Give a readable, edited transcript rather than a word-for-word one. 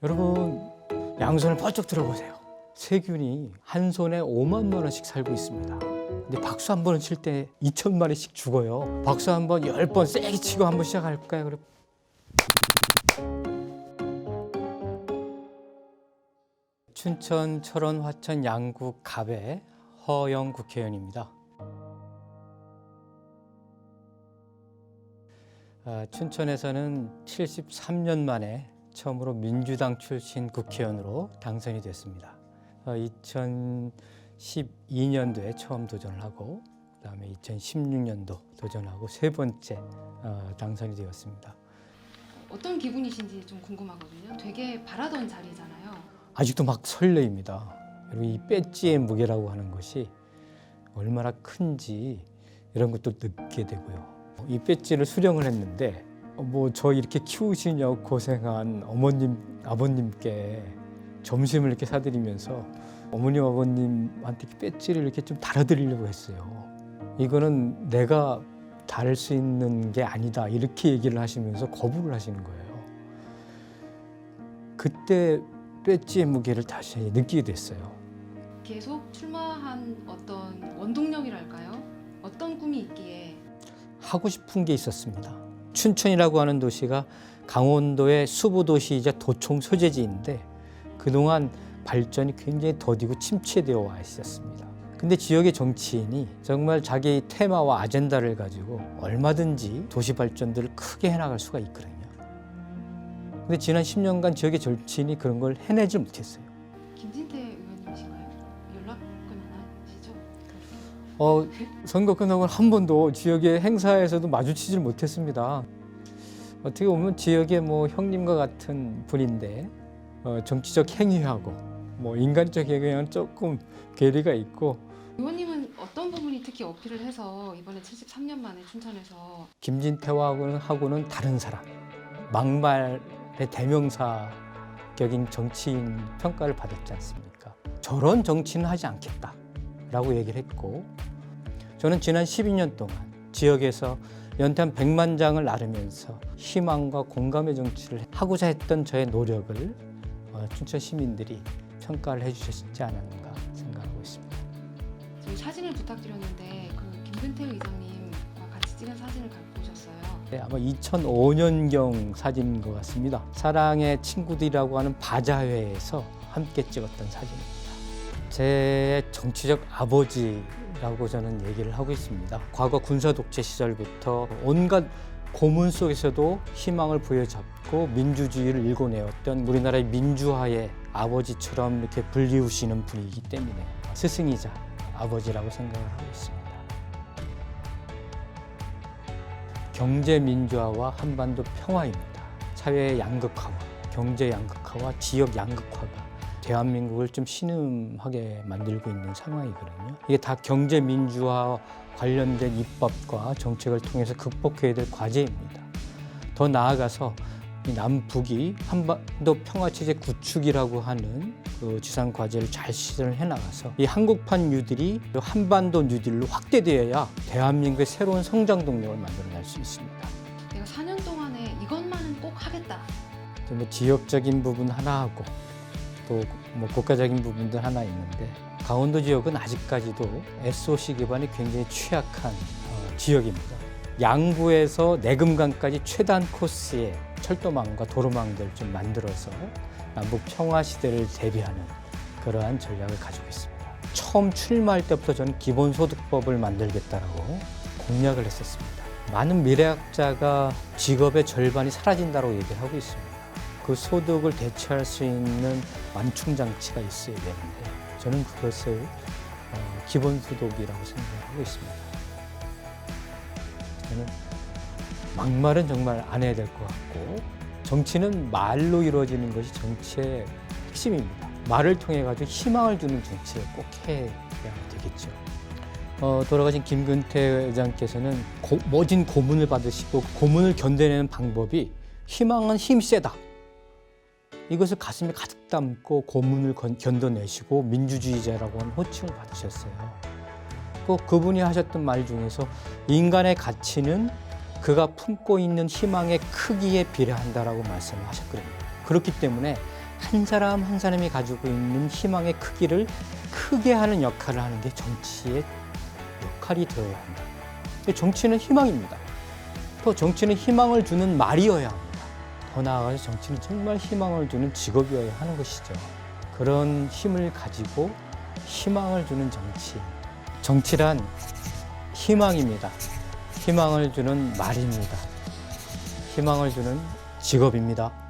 여러분 양손을 번쩍 들어보세요. 세균이 한 손에 5만 마리씩 살고 있습니다. 근데 박수 한 번을 칠 때 2천 마리씩 죽어요. 박수 한 번 10번 세게 치고 한번 시작할까요? 그럼 춘천, 철원, 화천, 양구, 갑의 허영 국회의원입니다. 춘천에서는 73년 만에 처음으로 민주당 출신 국회의원으로 당선이 됐습니다. 2012년도에 처음 도전을 하고 그다음에 2016년도 도전하고 세 번째 당선이 되었습니다. 어떤 기분이신지 좀 궁금하거든요. 되게 바라던 자리잖아요. 아직도 막 설레입니다. 그리고 이 배지의 무게라고 하는 것이 얼마나 큰지 이런 것도 느끼게 되고요. 이 배지를 수령을 했는데 저 이렇게 키우시냐고 고생한 어머님, 아버님께 점심을 이렇게 사드리면서 어머님, 아버님한테 배지를 이렇게 좀 달아드리려고 했어요. 이거는 내가 다룰 수 있는 게 아니다 이렇게 얘기를 하시면서 거부를 하시는 거예요. 그때 배지의 무게를 다시 느끼게 됐어요. 계속 출마한 어떤 원동력이랄까요? 어떤 꿈이 있기에 하고 싶은 게 있었습니다. 춘천이라고 하는 도시가 강원도의 수부도시이자 도청 소재지인데 그동안 발전이 굉장히 더디고 침체되어 와 있었습니다. 근데 지역의 정치인이 정말 자기 테마와 아젠다를 가지고 얼마든지 도시 발전들을 크게 해나갈 수가 있거든요. 근데 지난 10년간 지역의 정치인이 그런 걸 해내지 못했어요. 김진태 의원님이신가요? 연락은 안 하시죠? 선거 끝나고 한 번도 지역의 행사에서도 마주치질 못했습니다. 어떻게 보면 지역의 형님과 같은 분인데 정치적 행위하고 인간적 행위와는 조금 괴리가 있고. 의원님은 어떤 부분이 특히 어필을 해서 이번에 73년 만에 춘천에서 김진태하고는 다른 사람, 막말의 대명사격인 정치인 평가를 받았지 않습니까? 저런 정치는 하지 않겠다라고 얘기를 했고, 저는 지난 12년 동안 지역에서 연탄 100만 장을 나르면서 희망과 공감의 정치를 하고자 했던 저의 노력을 춘천 시민들이 평가를 해주셨지 않았는가 생각하고 있습니다. 저희 사진을 부탁드렸는데 그 김근태 의장님과 같이 찍은 사진을 갖고 오셨어요. 네, 아마 2005년경 사진인 것 같습니다. 사랑의 친구들이라고 하는 바자회에서 함께 찍었던 사진입니다. 제 정치적 아버지라고 저는 얘기를 하고 있습니다. 과거 군사독재 시절부터 온갖 고문 속에서도 희망을 부여잡고 민주주의를 일궈내었던 우리나라의 민주화의 아버지처럼 이렇게 불리우시는 분이기 때문에 스승이자 아버지라고 생각을 하고 있습니다. 경제 민주화와 한반도 평화입니다. 사회의 양극화와 경제 양극화와 지역 양극화가 대한민국을 좀 신음하게 만들고 있는 상황이거든요. 이게 다 경제 민주화 관련된 입법과 정책을 통해서 극복해야 될 과제입니다. 더 나아가서 이 남북이 한반도 평화체제 구축이라고 하는 그 지상 과제를 잘 실현을 해나가서 이 한국판 뉴딜이 한반도 뉴딜로 확대되어야 대한민국의 새로운 성장 동력을 만들어낼 수 있습니다. 내가 4년 동안에 이것만은 꼭 하겠다. 지역적인 부분 하나 하고 또 국가적인 부분도 하나 있는데 강원도 지역은 아직까지도 SOC 기반이 굉장히 취약한 지역입니다. 양구에서 내금강까지 최단 코스의 철도망과 도로망들 좀 만들어서 남북 평화 시대를 대비하는 그러한 전략을 가지고 있습니다. 처음 출마할 때부터 저는 기본소득법을 만들겠다라고 공약을 했었습니다. 많은 미래학자가 직업의 절반이 사라진다고 얘기를 하고 있습니다. 그 소득을 대체할 수 있는 완충장치가 있어야 되는데 저는 그것을 기본소득이라고 생각하고 있습니다. 저는 막말은 정말 안 해야 될 것 같고 정치는 말로 이루어지는 것이 정치의 핵심입니다. 말을 통해 가지고 희망을 주는 정치를 꼭 해야 되겠죠. 돌아가신 김근태 의장께서는 모진 고문을 받으시고 고문을 견뎌내는 방법이 희망은 힘이 세다. 이것을 가슴에 가득 담고 고문을 견뎌내시고 민주주의자라고 하는 호칭을 받으셨어요. 꼭 그분이 하셨던 말 중에서 인간의 가치는 그가 품고 있는 희망의 크기에 비례한다라고 말씀을 하셨거든요. 그렇기 때문에 한 사람 한 사람이 가지고 있는 희망의 크기를 크게 하는 역할을 하는 게 정치의 역할이 되어야 한다. 정치는 희망입니다. 또 정치는 희망을 주는 말이어야 합니다. 더 나아가서 정치는 정말 희망을 주는 직업이어야 하는 것이죠. 그런 힘을 가지고 희망을 주는 정치. 정치란 희망입니다. 희망을 주는 말입니다. 희망을 주는 직업입니다.